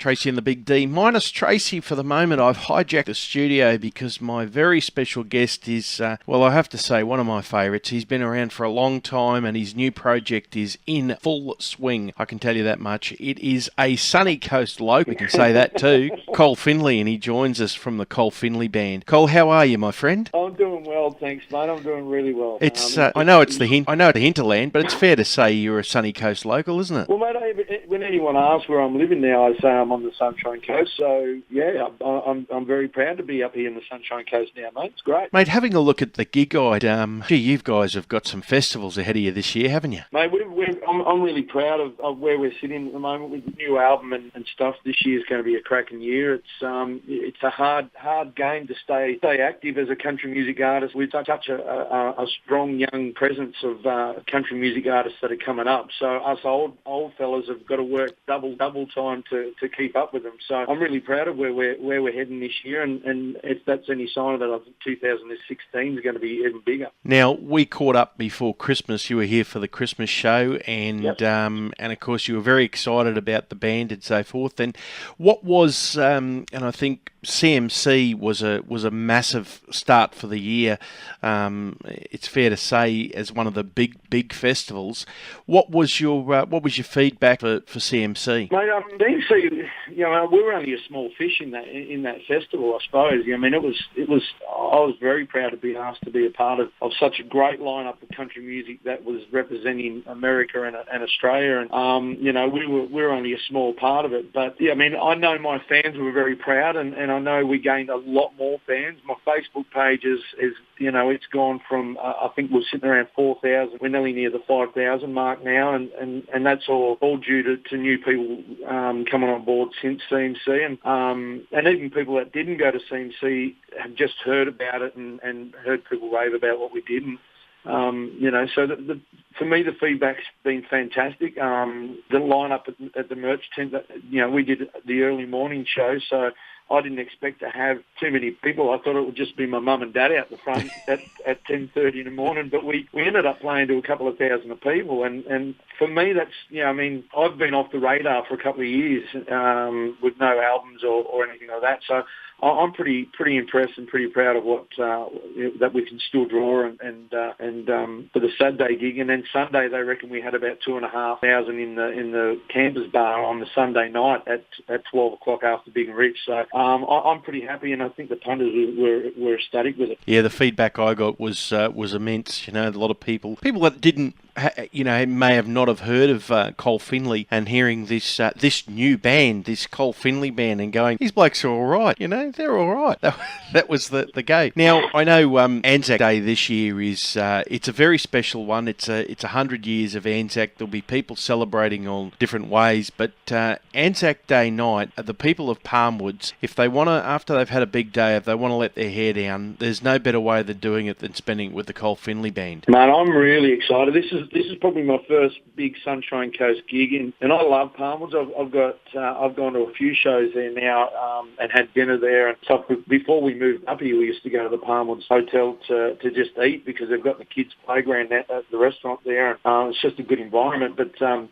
Tracy and the Big D. Minus Tracy for the moment. I've hijacked the studio because my very special guest is, well, I have to say, one of my favourites. He's been around for a long time and his new project is in full swing. I can tell you that much. It is a sunny coast bloke, we can say that too, Col Finley, and he joins us from the Col Finley band. Col, how are you, my friend? I'm doing well, thanks, mate. I'm doing really well. It's I know it's the hinterland, but it's fair to say you're a sunny coast local, isn't it? Well, mate, when anyone asks where I'm living now, I say I'm on the Sunshine Coast. So, yeah, I'm very proud to be up here in the Sunshine Coast now, mate. It's great. Mate, having a look at the gig guide, you guys have got some festivals ahead of you this year, haven't you? Mate, I'm really proud of where we're sitting at the moment with the new album and stuff. This year's going to be a cracking year. It's a hard game to stay active as a country music artist with such a strong young presence of country music artists that are coming up. So us old fellas have got to work double time to keep up with them. So I'm really proud of where we're heading this year, and if that's any sign of that, I think 2016 is going to be even bigger. Now, we caught up before Christmas. You were here for the Christmas show, and Yep. and of course you were very excited about the band and so forth. And what was and I think CMC was a massive start for the year. It's fair to say, as one of the big festivals. What was your feedback for CMC? Mate, DMC, we were only a small fish in that festival, I suppose. I mean, it was. I was very proud to be asked to be a part of such a great lineup of country music that was representing America and Australia. And we were only a small part of it. But yeah, I mean, I know my fans were very proud, and I know we gained a lot more fans. My Facebook page is it's gone from I think we're sitting around 4,000. We're nearly near the 5,000 mark now, and that's all due to new people coming on board since CMC, and even people that didn't go to CMC have just heard about it and heard people rave about what we did. And, so for me, the feedback's been fantastic. The lineup at the merch tent, we did the early morning show, so I didn't expect to have too many people. I thought it would just be my mum and dad out the front at 10:30 in the morning, but we ended up playing to a couple of thousand of people. And for me, that's, I've been off the radar for a couple of years with no albums or anything like that. So I'm pretty impressed and pretty proud of what that we can still draw and for the Saturday gig, and then Sunday they reckon we had about 2,500 in the campers bar on the Sunday night at 12 o'clock after Big and Rich. So I'm pretty happy, and I think the punters were ecstatic with it. Yeah, the feedback I got was immense. A lot of people that didn't. May have not have heard of Col Finley, and hearing this new band, this Col Finley band, and going, these blokes are all right. They're all right. That was the go. Now, I know Anzac Day this year is it's a very special one. It's 100 years of Anzac. There'll be people celebrating all different ways, but Anzac Day night, the people of Palmwoods, if they want to, after they've had a big day, if they want to let their hair down, there's no better way than doing it than spending it with the Col Finley band. Man, I'm really excited. This is probably my first big Sunshine Coast gig, and I love Palmwoods. I've gone to a few shows there now and had dinner there and stuff. Before we moved up here, we used to go to the Palmwoods Hotel to just eat because they've got the kids' playground at the restaurant there. It's just a good environment. But to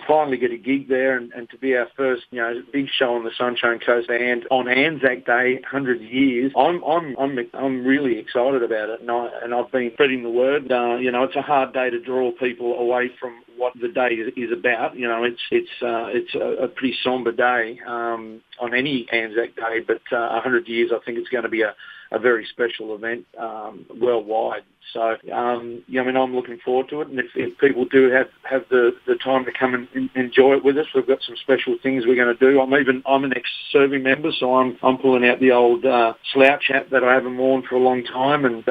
finally get a gig there and to be our first big show on the Sunshine Coast and on Anzac Day, 100 years, I'm really excited about it, and I've been spreading the word. It's a hard day to draw people away from what the day is about. It's a pretty somber day on any Anzac Day, but 100 years, I think it's going to be a very special event worldwide. So, I'm looking forward to it. And if people do have the time to come and enjoy it with us, we've got some special things we're going to do. I'm an ex-serving member, so I'm pulling out the old slouch hat that I haven't worn for a long time, and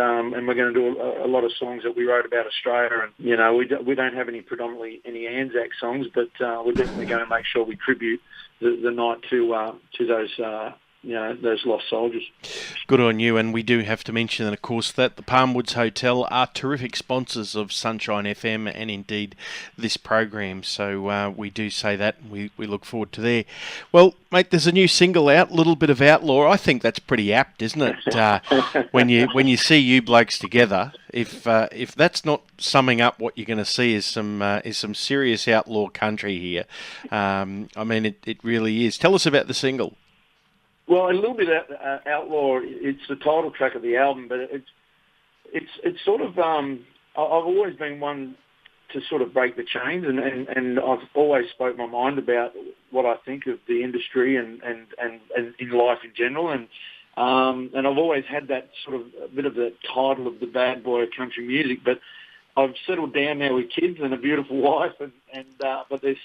we're going to do a lot of songs that we wrote about Australia. And we don't have predominantly any Anzac songs, but we're definitely going to make sure we tribute the night to those those lost soldiers. Good on you, and we do have to mention, of course, that the Palmwoods Hotel are terrific sponsors of Sunshine FM and indeed this program. So we do say that, and we look forward to there. Well, mate, there's a new single out, Little Bit of Outlaw. I think that's pretty apt, isn't it? When you see you blokes together, if that's not summing up what you're going to see is some serious outlaw country here. I mean, it really is. Tell us about the single. Well, a little bit outlaw. It's the title track of the album, but it's sort of. I've always been one to sort of break the chains, and I've always spoke my mind about what I think of the industry and in life in general, and I've always had that sort of a bit of the title of the bad boy of country music, but I've settled down now with kids and a beautiful wife, but there's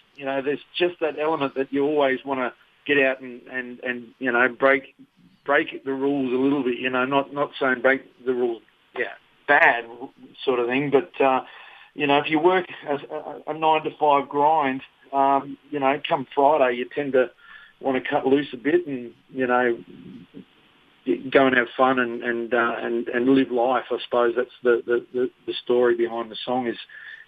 just that element that you always want to get out and break the rules a little bit, not saying break the rules, bad sort of thing, but if you work a 9 to 5 grind, come Friday you tend to want to cut loose a bit and go and have fun and live life. I suppose that's the story behind the song is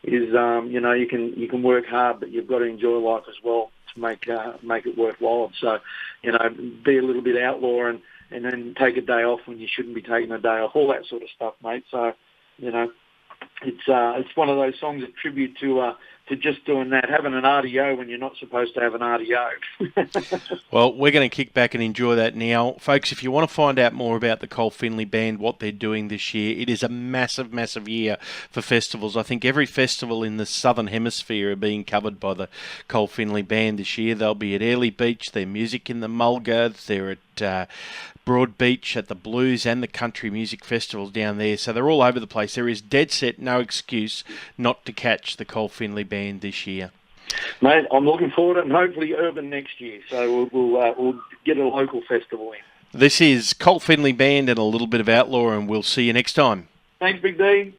you can work hard, but you've got to enjoy life as well to make it worthwhile. So, be a little bit outlaw and then take a day off when you shouldn't be taking a day off, all that sort of stuff, mate. So, it's one of those songs that tribute to just doing that, having an RDO when you're not supposed to have an RDO. Well, we're going to kick back and enjoy that now. Folks, if you want to find out more about the Col Finley Band, what they're doing this year, it is a massive, massive year for festivals. I think every festival in the Southern Hemisphere are being covered by the Col Finley Band this year. They'll be at Airlie Beach, their music in the Mulga, they're at Broad Beach at the Blues and the Country Music Festivals down there. So they're all over the place. There is dead set no excuse not to catch the Col Finley Band this year. Mate, I'm looking forward to it, and hopefully urban next year. So we'll get a local festival in. This is Col Finley Band and a little bit of outlaw, and we'll see you next time. Thanks, Big D.